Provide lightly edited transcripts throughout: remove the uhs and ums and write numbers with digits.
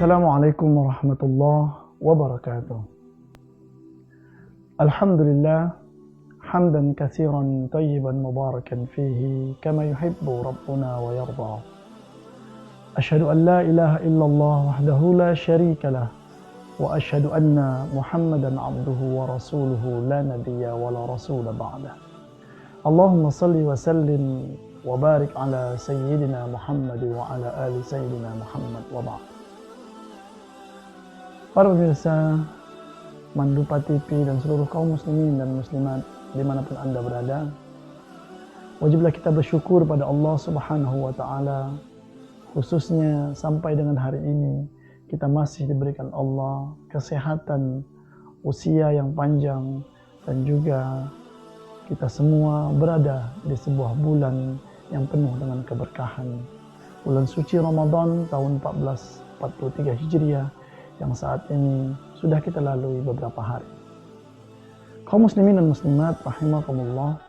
Assalamualaikum warahmatullahi wabarakatuh. Alhamdulillah hamdan katsiran tayyiban mubarakan fihi kama yuhibbu rabbuna wa yarda. Asyhadu an la ilaha illallah wahdahu la syarika lah wa asyhadu anna Muhammadan abduhu wa rasuluhu la nabiyya wa la rasula ba'dah. Allahumma salli wa sallim wa barik ala sayyidina Muhammad wa ala ali sayyidina Muhammad wa ba'd. Para pemirsa Mandupa TV dan seluruh kaum muslimin dan muslimat dimanapun Anda berada, wajiblah kita bersyukur pada Allah Subhanahu wa Ta'ala, khususnya sampai dengan hari ini kita masih diberikan Allah kesehatan, usia yang panjang, dan juga kita semua berada di sebuah bulan yang penuh dengan keberkahan, bulan suci Ramadan tahun 1443 Hijriah yang saat ini sudah kita lalui beberapa hari. Kaum muslimin dan muslimat rahimakumullah,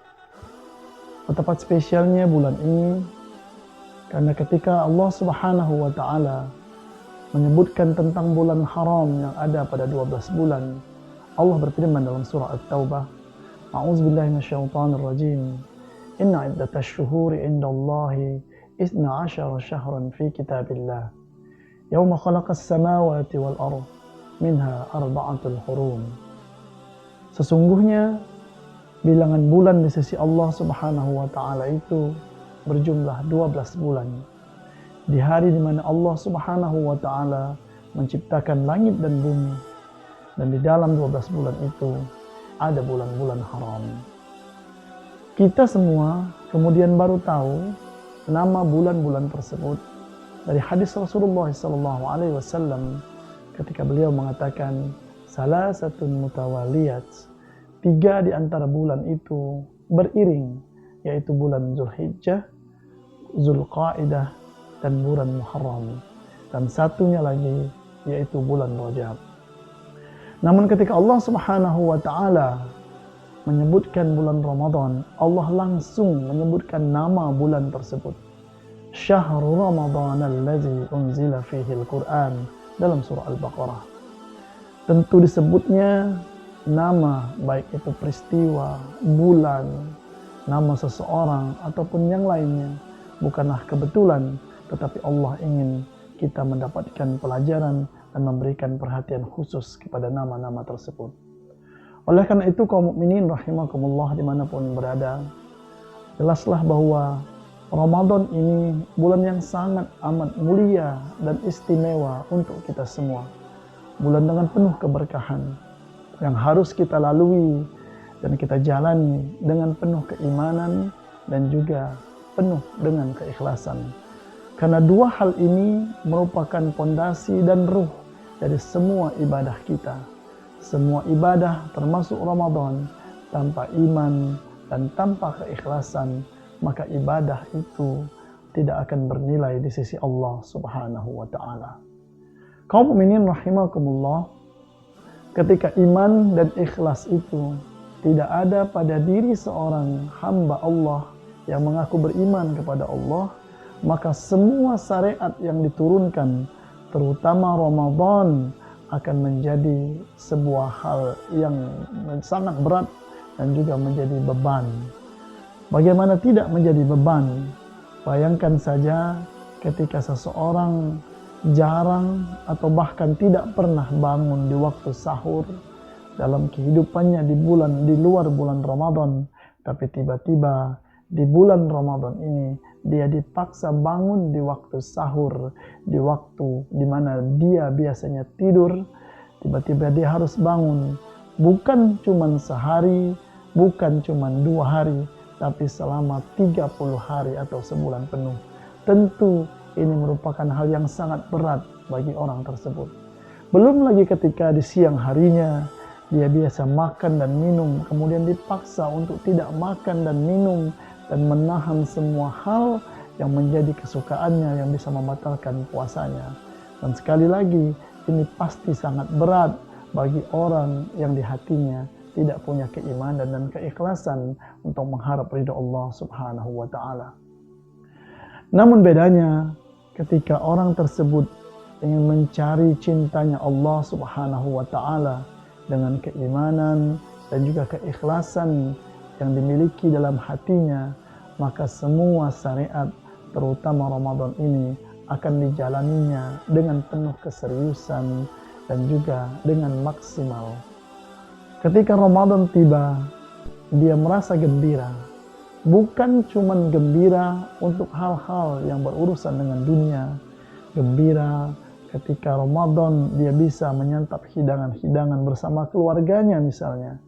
betapa spesialnya bulan ini karena ketika Allah Subhanahu wa Ta'ala menyebutkan tentang bulan haram yang ada pada 12 bulan, Allah berfirman dalam surah At-Taubah, A'udzubillahi minasyaitonir rajim, Inna iddatash syuhuri indallahi 12 syahran fi kitabillah Yawma khalaqas samawati wal ardh minha arba'atul hurum. Sesungguhnya bilangan bulan di sisi Allah Subhanahu wa Ta'ala itu berjumlah 12 bulan. Di hari di mana Allah Subhanahu wa Ta'ala menciptakan langit dan bumi, dan di dalam 12 bulan itu ada bulan-bulan haram. Kita semua kemudian baru tahu nama bulan-bulan tersebut dari hadis Rasulullah SAW ketika beliau mengatakan salasatun mutawaliyat, 3 di antara bulan itu beriring, yaitu bulan Zulhijjah, Zulqaidah, dan bulan Muharram, dan satunya lagi yaitu bulan Rajab. Namun ketika Allah Subhanahu wa Ta'ala menyebutkan bulan Ramadan, Allah langsung menyebutkan nama bulan tersebut, Syahrul Ramadan allazi unzila fihi al-Quran, dalam surah Al-Baqarah. Tentu disebutnya nama, baik itu peristiwa, bulan, nama seseorang ataupun yang lainnya, bukanlah kebetulan, tetapi Allah ingin kita mendapatkan pelajaran dan memberikan perhatian khusus kepada nama-nama tersebut. Oleh karena itu kaum mukminin rahimakumullah dimanapun berada, jelaslah bahwa Ramadan ini bulan yang sangat amat mulia dan istimewa untuk kita semua. Bulan dengan penuh keberkahan yang harus kita lalui dan kita jalani dengan penuh keimanan dan juga penuh dengan keikhlasan. Karena 2 hal ini merupakan pondasi dan ruh dari semua ibadah kita. Semua ibadah termasuk Ramadan, tanpa iman dan tanpa keikhlasan, maka ibadah itu tidak akan bernilai di sisi Allah Subhanahu wa Ta'ala. Kaum mukminin rahimakumullah, ketika iman dan ikhlas itu tidak ada pada diri seorang hamba Allah yang mengaku beriman kepada Allah, maka semua syariat yang diturunkan, terutama Ramadan, akan menjadi sebuah hal yang sangat berat dan juga menjadi beban. Bagaimana tidak menjadi beban? Bayangkan saja ketika seseorang jarang atau bahkan tidak pernah bangun di waktu sahur dalam kehidupannya di luar bulan Ramadan, tapi tiba-tiba di bulan Ramadan ini dia dipaksa bangun di waktu sahur, di waktu di mana dia biasanya tidur. Tiba-tiba dia harus bangun, bukan cuma sehari, bukan cuma 2 hari, tapi selama 30 hari atau sebulan penuh. Tentu ini merupakan hal yang sangat berat bagi orang tersebut. Belum lagi ketika di siang harinya dia biasa makan dan minum, kemudian dipaksa untuk tidak makan dan minum dan menahan semua hal yang menjadi kesukaannya yang bisa membatalkan puasanya. Dan sekali lagi, ini pasti sangat berat bagi orang yang di hatinya tidak punya keimanan dan keikhlasan untuk mengharap ridha Allah Subhanahu wa Ta'ala. Namun bedanya ketika orang tersebut ingin mencari cintanya Allah Subhanahu wa Ta'ala dengan keimanan dan juga keikhlasan yang dimiliki dalam hatinya, maka semua syariat terutama Ramadan ini akan dijalaninya dengan penuh keseriusan dan juga dengan maksimal. Ketika Ramadan tiba, dia merasa gembira. Bukan cuma gembira untuk hal-hal yang berurusan dengan dunia. Gembira ketika Ramadan dia bisa menyantap hidangan-hidangan bersama keluarganya misalnya.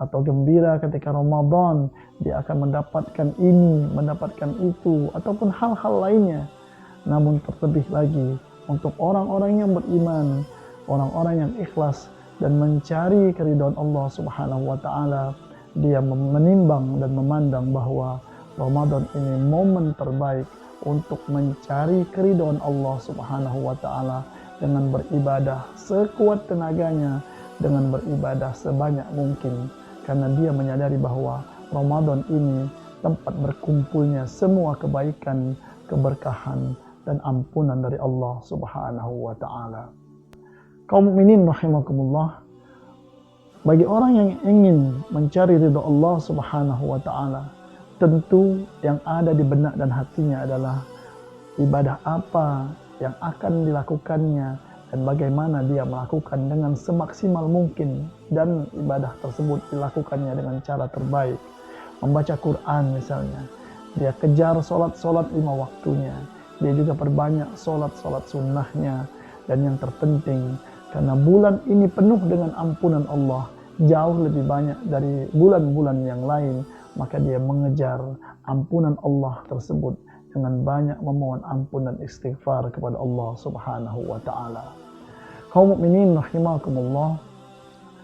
Atau gembira ketika Ramadan dia akan mendapatkan ini, mendapatkan itu, ataupun hal-hal lainnya. Namun terlebih lagi untuk orang-orang yang beriman, orang-orang yang ikhlas dan mencari keridhaan Allah Subhanahu wa Ta'ala, dia menimbang dan memandang bahwa Ramadan ini momen terbaik untuk mencari keridhaan Allah Subhanahu wa Ta'ala dengan beribadah sekuat tenaganya, dengan beribadah sebanyak mungkin, karena dia menyadari bahwa Ramadan ini tempat berkumpulnya semua kebaikan, keberkahan dan ampunan dari Allah Subhanahu wa Ta'ala. Kaum mukminin rahimakumullah, bagi orang yang ingin mencari ridha Allah Subhanahu wa Ta'ala, tentu yang ada di benak dan hatinya adalah ibadah apa yang akan dilakukannya dan bagaimana dia melakukan dengan semaksimal mungkin, dan ibadah tersebut dilakukannya dengan cara terbaik. Membaca Quran misalnya, dia kejar sholat-sholat 5 waktunya, dia juga perbanyak sholat-sholat sunnahnya, dan yang terpenting karena bulan ini penuh dengan ampunan Allah, jauh lebih banyak dari bulan-bulan yang lain, maka dia mengejar ampunan Allah tersebut dengan banyak memohon ampun dan istighfar kepada Allah Subhanahu wa Ta'ala. Kaum mukminin rahimakumullah,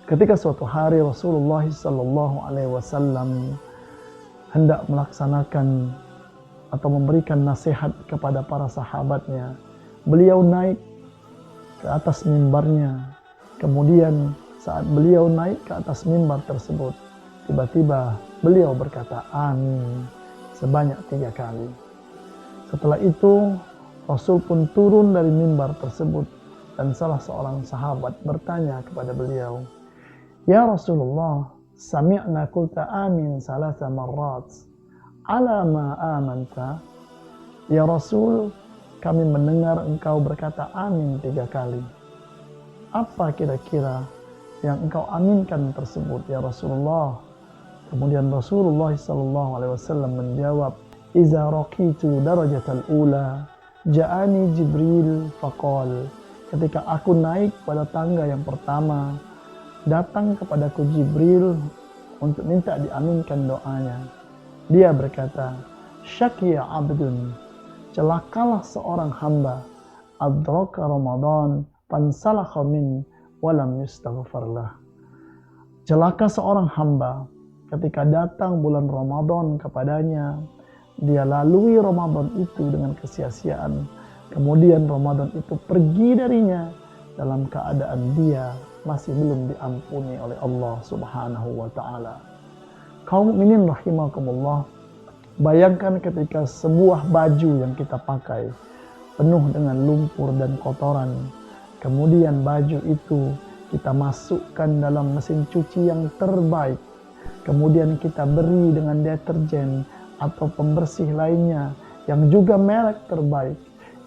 ketika suatu hari Rasulullah sallallahu alaihi wasallam hendak melaksanakan atau memberikan nasihat kepada para sahabatnya, beliau naik ke atas mimbarnya. Kemudian saat beliau naik ke atas mimbar tersebut, tiba-tiba beliau berkata amin sebanyak 3 kali. Setelah itu Rasul pun turun dari mimbar tersebut, dan salah seorang sahabat bertanya kepada beliau, "Ya Rasulullah, sami'na qulta amin 3 marrat, ala ma amanta?" Ya Rasul, kami mendengar engkau berkata amin 3 kali. Apa kira-kira yang engkau aminkan tersebut ya Rasulullah? Kemudian Rasulullah SAW menjawab, "Iza raqitu darajatal ula, ja'ani Jibril faqal." Ketika aku naik pada tangga yang pertama, datang kepadaku Jibril untuk minta diaminkan doanya. Dia berkata, "Syakiya abdun, celakalah seorang hamba, adraka Ramadan fansalakha min walam yustaghfarlah." Celaka seorang hamba ketika datang bulan Ramadan kepadanya, dia lalui Ramadan itu dengan kesia-siaan, kemudian Ramadan itu pergi darinya dalam keadaan dia masih belum diampuni oleh Allah Subhanahu wa Ta'ala. Kaum mukminin rahimakumullah, bayangkan ketika sebuah baju yang kita pakai penuh dengan lumpur dan kotoran, kemudian baju itu kita masukkan dalam mesin cuci yang terbaik, kemudian kita beri dengan deterjen atau pembersih lainnya yang juga merek terbaik,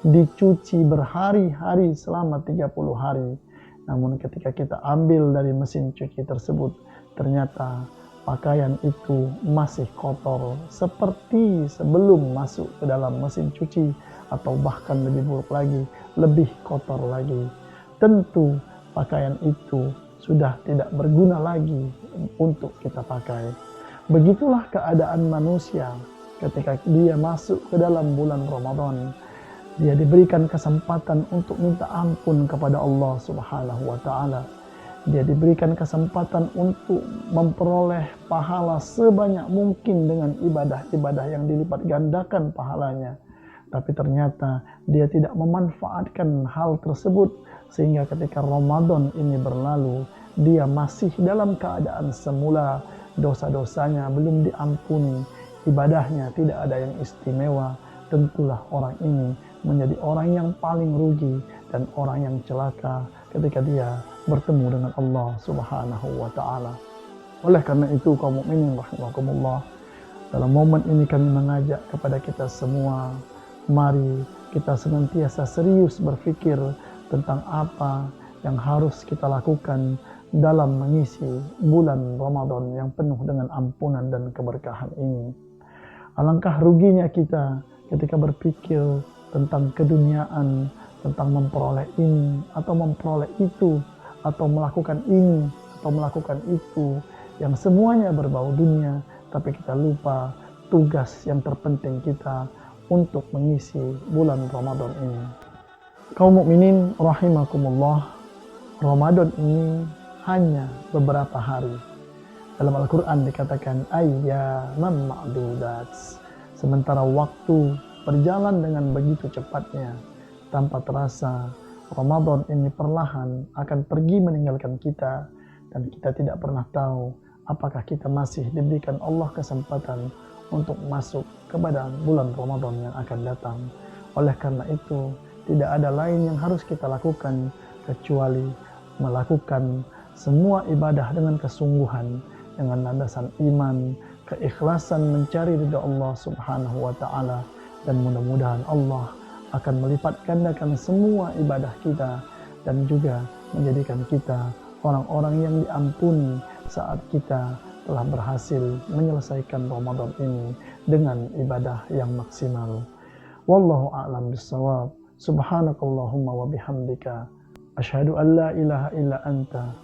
dicuci berhari-hari selama 30 hari. Namun ketika kita ambil dari mesin cuci tersebut, ternyata pakaian itu masih kotor seperti sebelum masuk ke dalam mesin cuci, atau bahkan lebih buruk lagi, lebih kotor lagi. Tentu pakaian itu sudah tidak berguna lagi untuk kita pakai. Begitulah keadaan manusia ketika dia masuk ke dalam bulan Ramadan. Dia diberikan kesempatan untuk minta ampun kepada Allah Subhanahu wa Ta'ala. Dia diberikan kesempatan untuk memperoleh pahala sebanyak mungkin dengan ibadah-ibadah yang dilipat gandakan pahalanya. Tapi ternyata dia tidak memanfaatkan hal tersebut, sehingga ketika Ramadan ini berlalu, dia masih dalam keadaan semula, dosa-dosanya belum diampuni, ibadahnya tidak ada yang istimewa. Tentulah orang ini menjadi orang yang paling rugi dan orang yang celaka ketika dia bertemu dengan Allah Subhanahu wa taala. Oleh karena itu kaum mukminin rahimakumullah, dalam momen ini kami mengajak kepada kita semua, mari kita senantiasa serius berpikir tentang apa yang harus kita lakukan dalam mengisi bulan Ramadan yang penuh dengan ampunan dan keberkahan ini. Alangkah ruginya kita ketika berpikir tentang keduniaan, tentang memperoleh ini atau memperoleh itu, atau melakukan ini atau melakukan itu, yang semuanya berbau dunia, tapi kita lupa tugas yang terpenting kita untuk mengisi bulan Ramadan ini. Kaum mukminin rahimakumullah, Ramadan ini hanya beberapa hari. Dalam Al-Quran dikatakan ayyaman ma'dudat, sementara waktu berjalan dengan begitu cepatnya. Tanpa terasa, Ramadan ini perlahan akan pergi meninggalkan kita, dan kita tidak pernah tahu apakah kita masih diberikan Allah kesempatan untuk masuk kepada bulan Ramadan yang akan datang. Oleh karena itu, tidak ada lain yang harus kita lakukan kecuali melakukan semua ibadah dengan kesungguhan, dengan landasan iman, keikhlasan mencari ridha Allah Subhanahu wa taala, dan mudah-mudahan Allah akan melipat gandakan semua ibadah kita dan juga menjadikan kita orang-orang yang diampuni saat kita telah berhasil menyelesaikan Ramadan ini dengan ibadah yang maksimal. Wallahu a'lam bissawab. Subhanakallahumma wa bihamdika asyhadu an la ilaha illa anta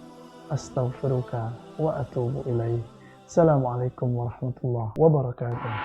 astaghfiruka wa atubu ilaih. Assalamualaikum warahmatullahi wabarakatuh.